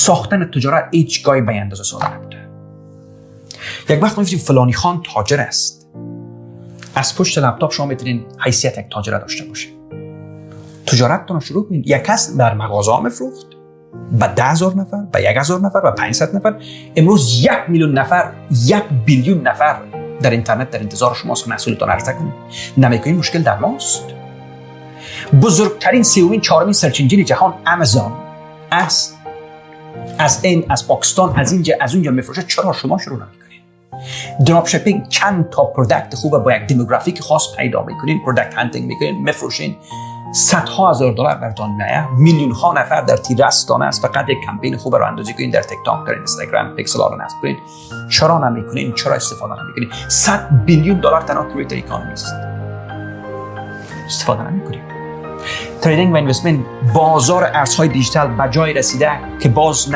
ساختن تجارت هیچگاهی به اندازه ساده نبوده. یک وقت می‌گفتیم فلانی خان تاجر است. از پشت لپتاپ شما میتونین حیثیت یک تاجر داشته باشید. تجارتتون رو شروع کنید. یک کس در مغازه میفروخت به 10,000 نفر، به 1,000 نفر، به 500 نفر. امروز 1,000,000 نفر، 1,000,000,000 نفر در اینترنت در انتظار شماست که محصولتون عرضه کنید. نمیکنید مشکل در ماست. بزرگترین سومین چهارمین سرچ انجین جهان آمازون است. از پاکستان از اونجا میفروشه. چرا شما شروع نمیکنید؟ دراپ شیپینگ چند تا پروداکت خوبه با یک دموگرافیک خاص پیدا میکنین، پروداکت هانتینگ میکنین، میفروشین، صدها هزار دلار براتون میاد. میلیون ها نفر در تیرستانه است. فقط یک کمپین خوب رو اندازی کنین در تیک تاک، در اینستاگرام، پیکسل رو نصب کنین. چرا نمیکنین؟ چرا استفاده نمیکنین؟ 100 بیلیون دلار تنها کریتر اکانومی است. استفاده نمیکنین. تریدینگ و اینوستمنت، بازار ارزهای دیجیتال به جای رسیده که باز